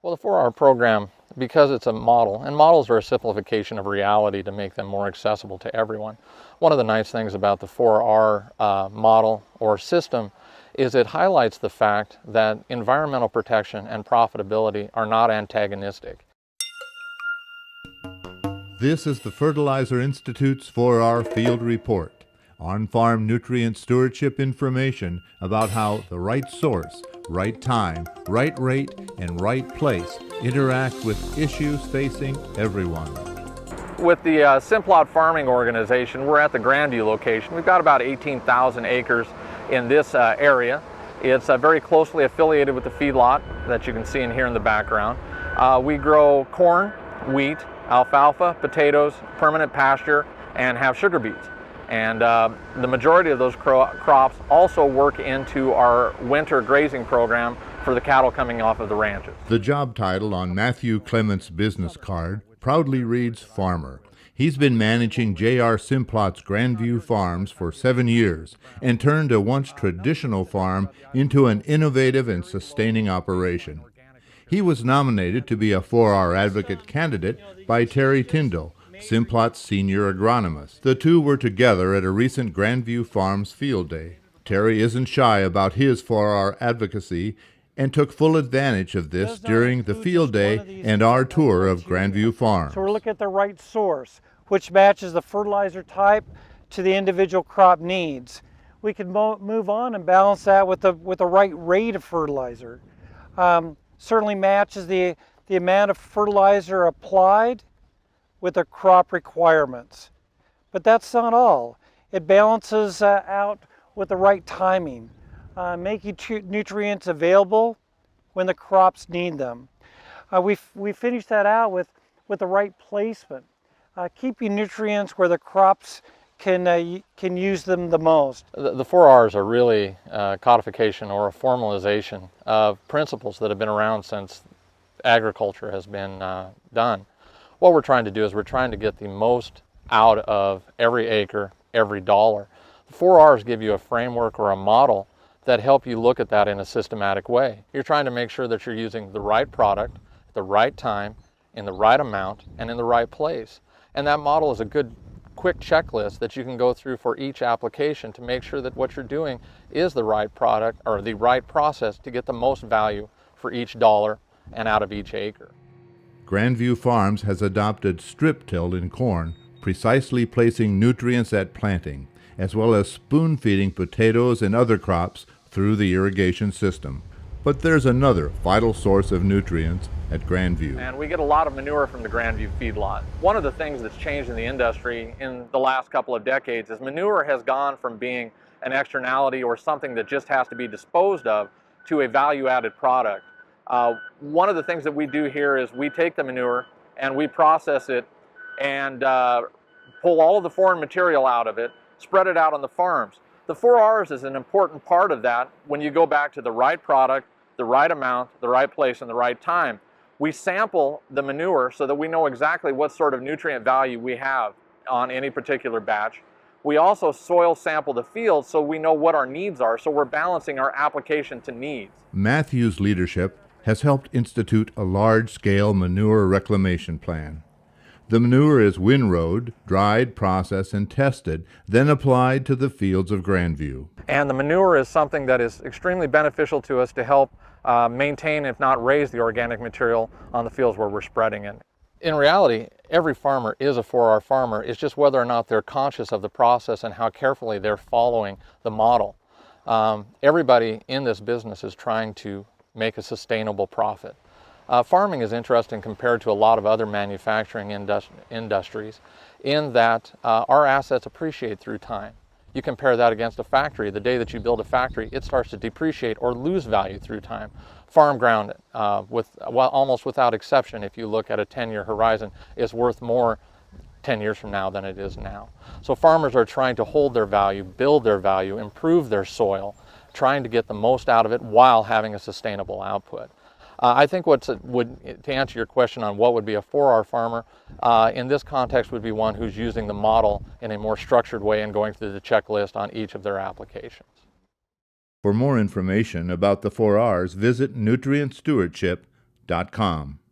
Well, the 4R program, because it's a model, and models are a simplification of reality to make them more accessible to everyone. One of the nice things about the 4R model or system is it highlights the fact that environmental protection and profitability are not antagonistic. This is the Fertilizer Institute's 4R Field Report, on-farm nutrient stewardship information about how the right source, right time, right rate, and right place interact with issues facing everyone. With the Simplot Farming Organization, we're at the Grandview location. We've got about 18,000 acres in this area. It's very closely affiliated with the feedlot that you can see in here in the background. We grow corn, wheat, alfalfa, potatoes, permanent pasture, and have sugar beets. And the majority of those crops also work into our winter grazing program for the cattle coming off of the ranches. The job title on Matthew Clements' business card proudly reads Farmer. He's been managing J.R. Simplot's Grandview Farms for 7 years and turned a once traditional farm into an innovative and sustaining operation. He was nominated to be a 4R advocate candidate by Terry Tyndall, Simplot's senior agronomist. The two were together at a recent Grandview Farms field day. Terry isn't shy about his 4R advocacy and took full advantage of this during the field day and our tour of Grandview Farms. So we're looking at the right source, which matches the fertilizer type to the individual crop needs. We can move on and balance that with the right rate of fertilizer. Certainly matches the amount of fertilizer applied with the crop requirements. But that's not all. It balances out with the right timing, making nutrients available when the crops need them. We finish that out with the right placement, keeping nutrients where the crops can use them the most. The 4Rs are really codification or a formalization of principles that have been around since agriculture has been done. What we're trying to do is we're trying to get the most out of every acre, every dollar. The 4Rs give you a framework or a model that help you look at that in a systematic way. You're trying to make sure that you're using the right product, at the right time, in the right amount, and in the right place. And that model is a good quick checklist that you can go through for each application to make sure that what you're doing is the right product or the right process to get the most value for each dollar and out of each acre. Grandview Farms has adopted strip till in corn, precisely placing nutrients at planting, as well as spoon feeding potatoes and other crops through the irrigation system. But there's another vital source of nutrients at Grandview. And we get a lot of manure from the Grandview feedlot. One of the things that's changed in the industry in the last couple of decades is manure has gone from being an externality or something that just has to be disposed of to a value-added product. One of the things that we do here is we take the manure and we process it and pull all of the foreign material out of it, spread it out on the farms. The 4Rs is an important part of that when you go back to the right product, the right amount, the right place, and the right time. We sample the manure so that we know exactly what sort of nutrient value we have on any particular batch. We also soil sample the field so we know what our needs are, so we're balancing our application to needs. Matthew's leadership has helped institute a large-scale manure reclamation plan. The manure is windrowed, dried, processed, and tested, then applied to the fields of Grandview. And the manure is something that is extremely beneficial to us to help maintain, if not raise, the organic material on the fields where we're spreading it. In reality, every farmer is a 4R farmer. It's just whether or not they're conscious of the process and how carefully they're following the model. Everybody in this business is trying to make a sustainable profit. Farming is interesting compared to a lot of other manufacturing industries in that our assets appreciate through time. You compare that against a factory. The day that you build a factory, it starts to depreciate or lose value through time. Farm ground, almost without exception, if you look at a 10-year horizon, is worth more 10 years from now than it is now. So farmers are trying to hold their value, build their value, improve their soil, trying to get the most out of it while having a sustainable output. I think to answer your question on what would be a 4R farmer, in this context would be one who's using the model in a more structured way and going through the checklist on each of their applications. For more information about the 4Rs, visit nutrientstewardship.com. JRSimplot's.com.